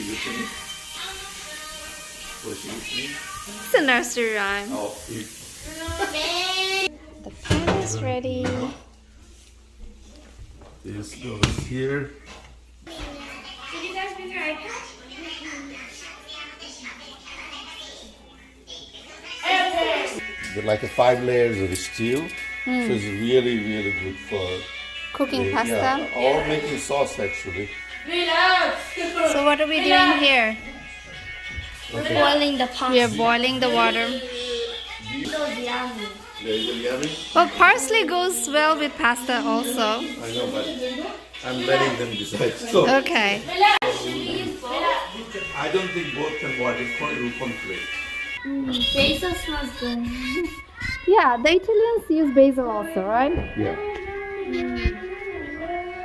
she listening? Was she listening? It's a nursery rhyme. Oh, The pan is ready. this goes here. Did you guys bring your iPad? They're like a 5 layers of steel. So it's really, really good for Cooking pasta. Yeah, or making sauce actually. So what are we doing here? Boiling the pasta. We are boiling the water. Yummy. There's a yummy. Well, parsley goes well with pasta also. I know, but I'm letting them decide. So Okay. I don't think both can work. It will conflict. Basil smells good. Yeah, the Italians use basil also, right? Yeah.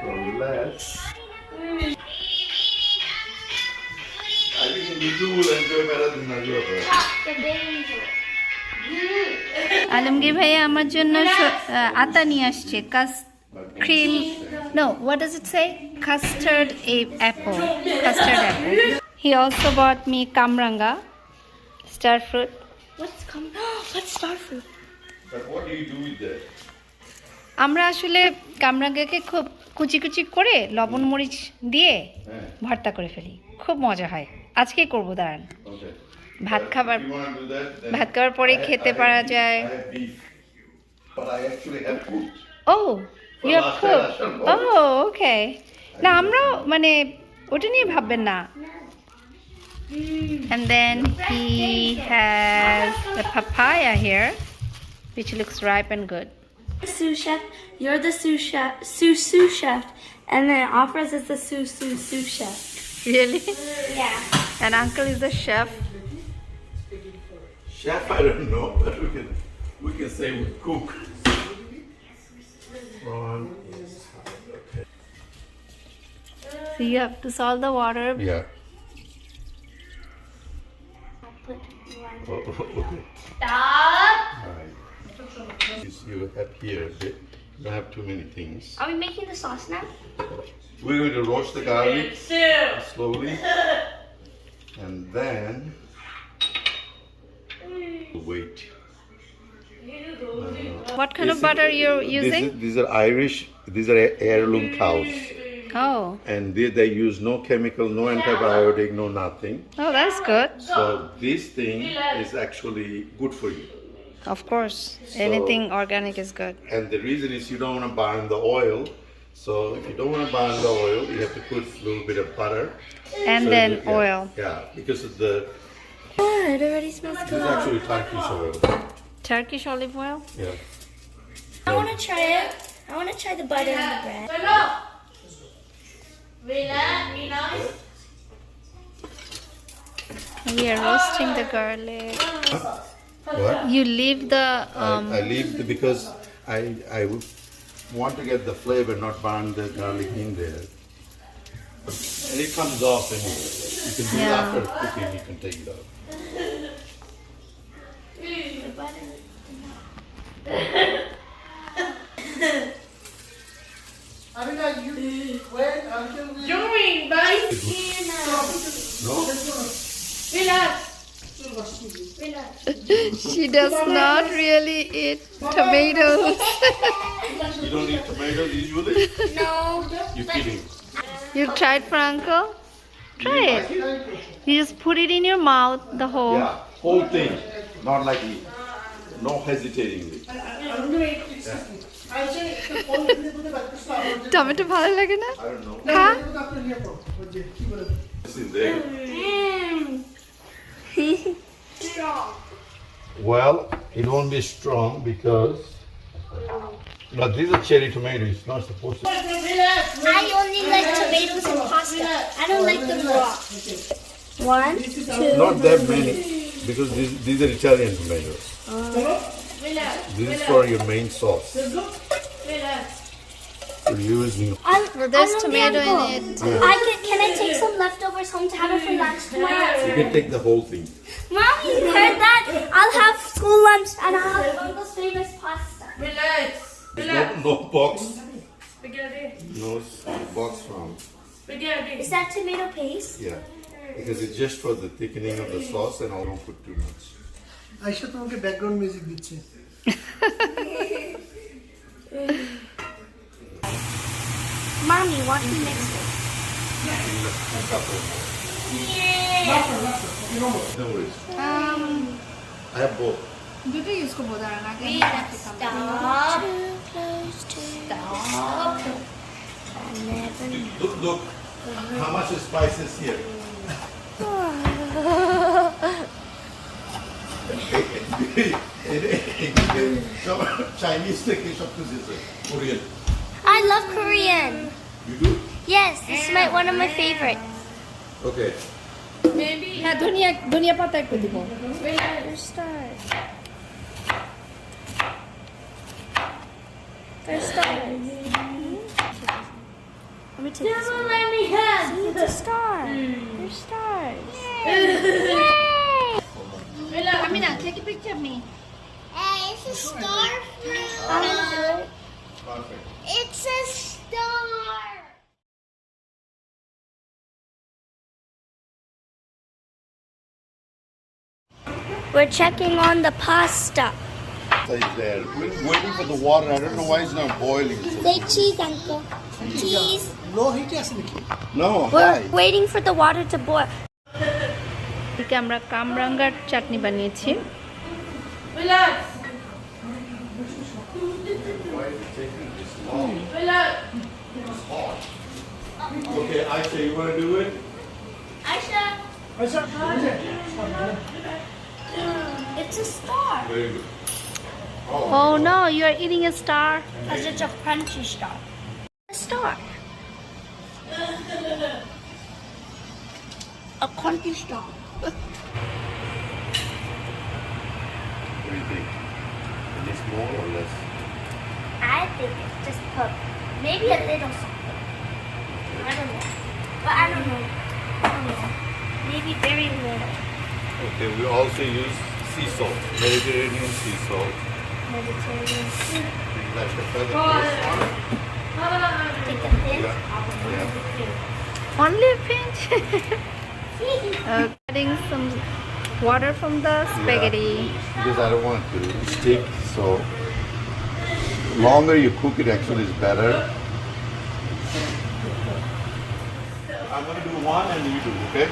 So let's. I think you will enjoy better than I do. The basil. Alamgir ভাইয়া আমার জন্য আতা নিয়ে আসছে cream. No, what does it say? Custard apple. Custard apple. He also bought me kamranga, star fruit. What's star fruit? But what do you do with that? আমরা আসলে কামরাঙ্গাকে খুব কুচি কুচি করে লবণ মরিচ দিয়ে ভর্তা করে ফেলি, খুব মজা হয়। আজকে করব, দাঁড়ান। Okay. ভাত খাবার If you want to do that, then ভাত খাবার পরে খেতে পারা যায়। I have beef, but I actually have cooked. Oh, you have cooked. Oh, okay. না আমরাও মানে ওটা নিয়ে ভাববেন না। And then he has the papaya here, which looks ripe and good. Sous chef, you're the sous chef, and then Offers is the sous chef. Really? Yeah. And uncle is the chef. Chef, I don't know, but we can say we cook. Okay. So you have to salt the water. Yeah. Put one. Okay. Stop. Alright. You have here, you don't have too many things. Are we making the sauce now? We're going to roast the garlic slowly, and then wait. What kind of butter you're using? These are Irish. These are heirloom cows, Oh, and they use no chemical, no antibiotic, no nothing. oh, that's good. So this thing is actually good for you. Of course, anything organic is good. And the reason is you don't want to burn the oil. So if you don't want to burn the oil, you have to put a little bit of butter. And So then yeah, oil. Yeah, because of the. Good. It already smells This good. is actually Turkish oil. Turkish olive oil. Yeah. I want to try it. I want to try the butter and the bread. We are roasting the garlic. What? You leave the I leave because I would want to get the flavor, not burn the garlic in there. And it comes off, and you can do it Yeah. after cooking. You can take it out. The butter. Amina, you wait until we. Doing, bye. No. Relax. she does not really eat tomatoes. You don't eat tomatoes usually. No. You're kidding. You tried for uncle? Try it. You just put it in your mouth, the whole. Yeah, whole thing, not like no hesitating. Tomato ভালো লাগে না? I don't know. খা। This is there. Well, it won't be strong because. But these are cherry tomatoes. It's not supposed to. I only like tomatoes and pasta. I don't like them raw. 1, 2. Not that many, because these are Italian tomatoes. This is for your main sauce. You're using. Well, there's tomato in it. Can I take some leftovers home to have it for lunch tomorrow? You can take the whole thing. Mom, you heard that? I'll have school lunch and I'll have Uncle's famous pasta. No box. No box from. Is that tomato paste? Yeah. because it's just for the thickening of the sauce, and I don't put too much. Ayesha তোমাকে background music দিচ্ছে। Mommy, watch me mix it. No worries. I have both. দুটো use করবো দাঁড়ান আগে Stop. Too close to stop. Look. How much is spices here? Chinese থেকে সব কিছু আছে, Korean. I love Korean. You do? Yes, this is one of my favorites. Okay. হ্যাঁ ধনিয়া পাতা একটু দিব There's stars. There's stars. Let me take this one. Let me have. See, it's a star. There's stars. Yay! Amina, take a picture of me. Hey, it's a star fruit. Perfect. It's a star. We're checking on the pasta. It's there. Waiting for the water. I don't know why it's not boiling. Say cheese, Uncle. Cheese. লো হিটে আছে নাকি? No, We're hi. waiting for the water to boil. এদিকে আমরা কামরাঙ্গার চাটনি বানিয়েছি Okay, Aisha, you want to do it? Ayesha It's a star. Very good. Oh no, you are eating a star. Because it's a crunchy star. A star. A crunchy star. What do you think? Is more or less? I think it's just cooked. Maybe a little salted. I don't know. But I don't know. Maybe very little. Okay, we also use sea salt, Mediterranean sea salt. Mediterranean. Like the feather fish one. Take a pinch. Yeah. Only a pinch. Adding some water from the spaghetti. Because I don't want it to stick, so longer you cook it actually is better. I'm going to do one and you do, okay?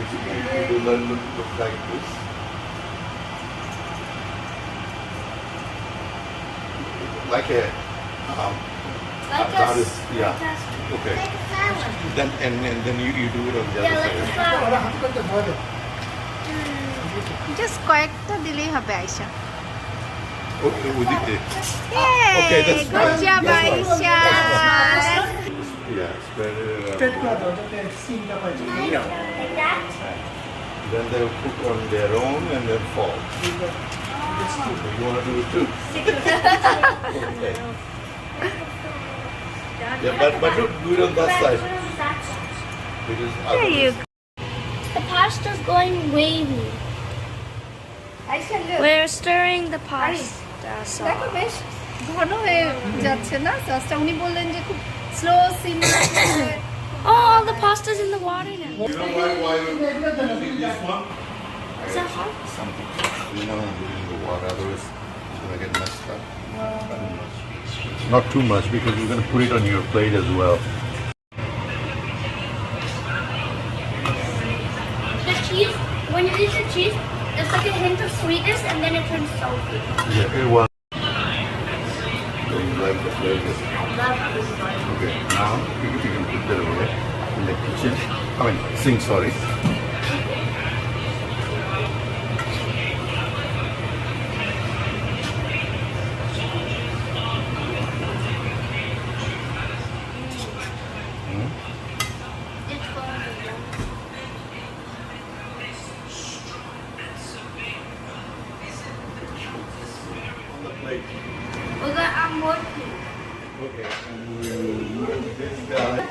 It will look like this. Like a that is, yeah. Okay. Then and then you do it on the other side. ওরা হাত করতে ভয় দেয়। Just কয়েকটা দিলেই হবে Ayesha Okay, with it. Yay! Okay, that's Good fine. job, That's fine. Aisha. Yeah, spread it straight around. করে দাও যাতে সিমটা পাই যায়। Like that. Then they'll cook on their own and then fall. You want to do it too? Okay. Yeah, but do it on that side. Because There you otherwise, go. The pasta's going wavy. We're stirring the pasta দেখো sauce. বেশ ঘন হয়ে যাচ্ছে না সসটা উনি বললেন যে খুব slow SIM Oh, all the pasta's in the water now. you know why we're using this one? Is that hot? Something. You know, I'm putting in the water, otherwise it's going to get messed up. Not too much because you're going to put it on your plate as well. The cheese, when you eat the cheese, there's like a hint of sweetness and then it turns salty. Yeah, it was. So you like the flavor. I love this. Okay, now you can put that away in the kitchen. I mean, sink, sorry. It's going to be On the plate. Well, I'm working. Okay. And we'll move this guy.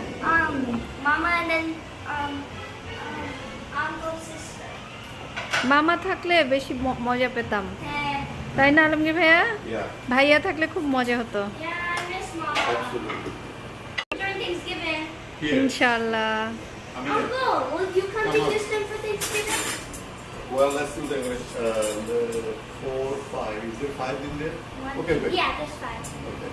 Mama and then uncle's sister. মামা থাকলে বেশি মজা পেতাম Yeah. তাই না আলমগীর ভাইয়া Yeah, ভাইয়া থাকলে খুব মজা হতো Yeah, I miss Mama. absolutely. During Thanksgiving. Here, ইনশাআল্লাহ I'll go. Will you come to Houston for Thanksgiving? Well, let's do the 4, 5. Is there 5 in there? Okay, wait. Yeah, there's 5. Okay.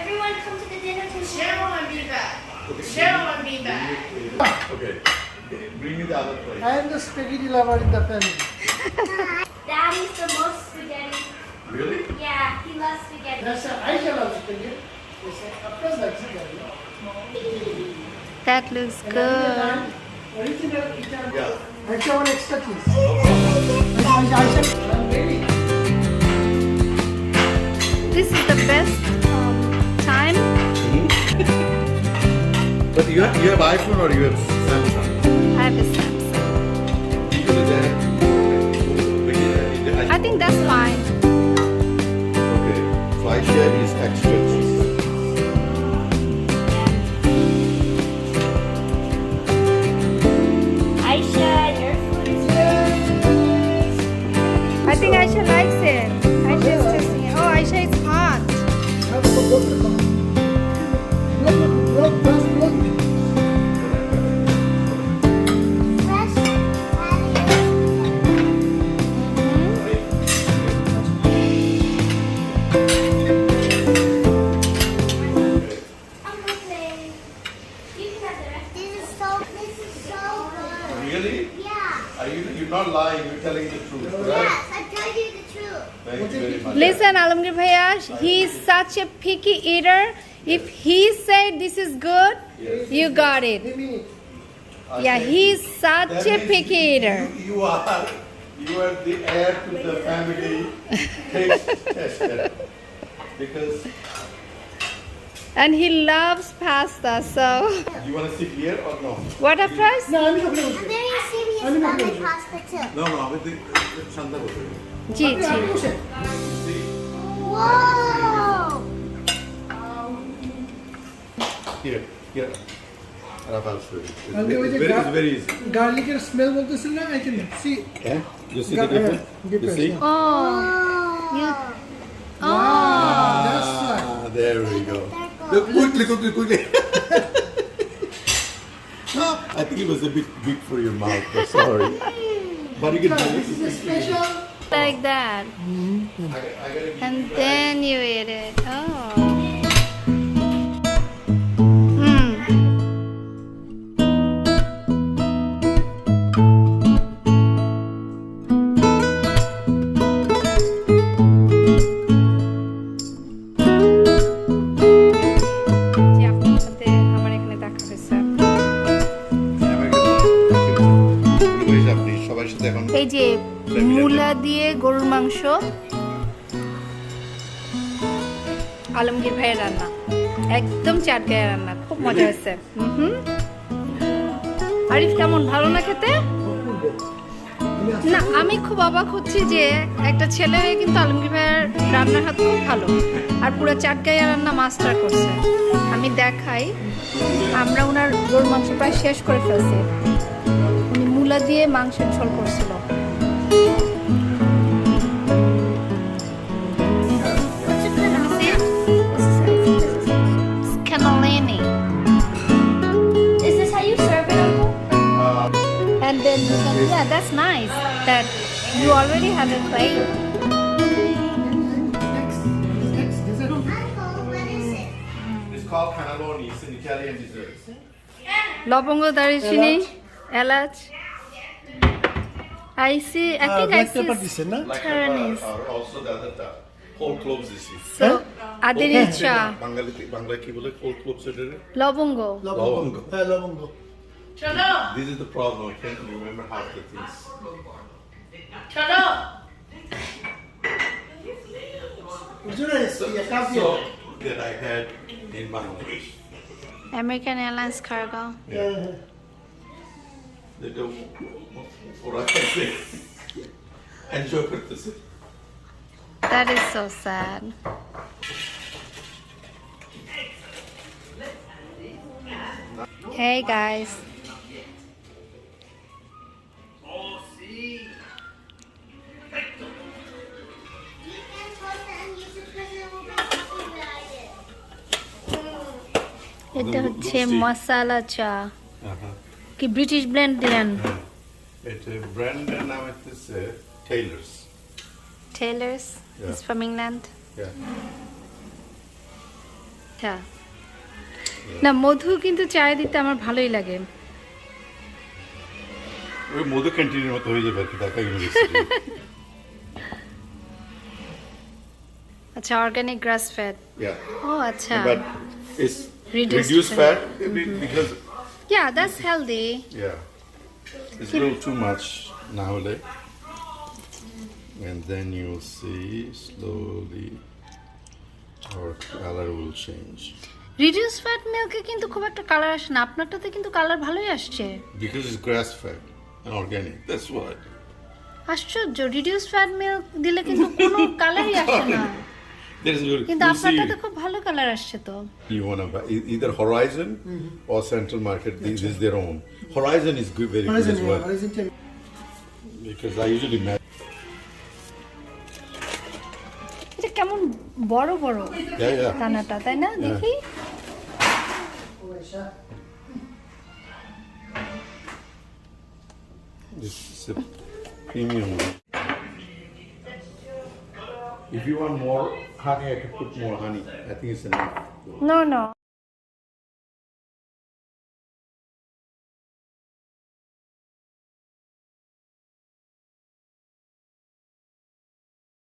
Everyone come to the dinner table. Cheryl and be back. Okay. Cheryl and be back. Okay. Bring me the other plate. I am the spaghetti lover in the family. Daddy's the most spaghetti. Really? Yeah, he loves spaghetti. That's I love spaghetti. Yes, of course that's spaghetti. That looks good. Original Italian. Yeah. I want extra cheese. I'm ready. This is the best time. But you have iPhone or you have Samsung? I have a Samsung. I think that's fine. Okay. So I share his extra cheese. Aisha, your food is good. I think Aisha likes it. Aisha is tasting it. Oh, Aisha is hot. Fresh Uncle Clay, you can have the rest. This is so good. Really? Yeah. You're not lying, you're telling the truth, Yes, right? I tell you the truth. Thank you very much. Listen, Alamgir Bhaiya, he is such a picky eater. If he said this is good, Yes. you got it. Yeah, he is such That a means picky eater. You are the heir to the family taste tester. Because And he loves pasta, so. you want to sit here or no? What a price? No, I'm not I'm very serious I'm not about my going to. pasta too. No, no, with the Shanta Bhai. Ji, ji. Whoa! Here, here. I'll show you. And there was a It's very easy. garlic smell বলতেছেন না I can see. Yeah? You see the difference? You difference, see? yeah. Oh, you. Oh. That's right. Ah, there we go. Look, quickly. No, I think it was a bit big for your mouth. But sorry. But you can do This is a special. Like that. And then you eat it. Oh. Mm. জি, আপনার সাথে আমার এখানে দেখা হয়েছে। আপনি সবার সাথে এখন এই যে মূলা দিয়ে গরুর মাংস, আলমগীর ভাইয়ের রান্না, একদম চাটগাঁয়ের রান্না, খুব মজা হয়েছে। আরিফ কেমন, ভালো না খেতে? না, আমি খুব অবাক হচ্ছি যে একটা ছেলে হয়ে কিন্তু আলমগীর ভাইয়ের রান্নার হাত খুব ভালো, আর পুরো চাটগাঁয়ের রান্না মাস্টার করছে। আমি দেখাই, আমরা ওনার গরুর মাংস প্রায় শেষ করে ফেলছি। উনি মূলা দিয়ে মাংসের ঝোল করছিল। Cannellini. Is this how you serve it, Uncle? And then you can, yeah, that's nice that you already have a plate. Uncle, what is it? It's called cannelloni. It's an Italian dessert. লবঙ্গ, দারুচিনি, এলাচ. I see, I think I black see pepper দিছেন না? Like Chinese. also the other whole cloves this is. So, আদিরের চা, বাংলা কি বলে whole cloves এর? লবঙ্গ. লবঙ্গ। হ্যাঁ লবঙ্গ। Chalo, This is the problem. I can't remember half the things. chalo. Original is yeah, coffee. So that I had in Bangladesh. American Airlines cargo. What I can say. Enjoy করতেছে। That is so sad. Hey guys. You can toast it and use it because it will be something that I did. এটা Look, হচ্ছে look, Steve. মশালা চা Uh-huh. কি British blend দিলেন এটা ব্র্যান্ডের নাম হচ্ছে tailors. Tailors Yeah. Is from England Yeah. না মধু কিন্তু চায়ে দিতে আমার ভালোই লাগে ওই মধু ক্যান্টিনের মতো হয়ে যাবে আর কি ঢাকা ইউনিভার্সিটি। আচ্ছা অর্গানিক গ্রাস ফেড Yeah. ও আচ্ছা But it's Reduced reduced fat. fat because yeah that's healthy yeah, it's a little too much now. And then you'll see slowly our color will change reduce fat মিল্কে কিন্তু খুব একটা colour আসে না আপনারটাতে কিন্তু colour ভালোই আসছে because it's grass fed and organic. That's why. আশ্চর্য রিডিউস ফ্যাট মিল্ক দিলে কিন্তু কোনো কালারই আসে না There's কিন্তু you'll see আপনারটাতে খুব ভালো কালার আসছে তো you want to buy either Horizon or Central Market. This is their own. Horizon is good, very Horizon, good as yeah, well Horizon 10. because I usually match. এটা কেমন বড় বড় Yeah. দানাটা তাই না দেখি Oh, Aisha. This is a premium one. If you want more honey, I can put more honey. I think it's enough. No no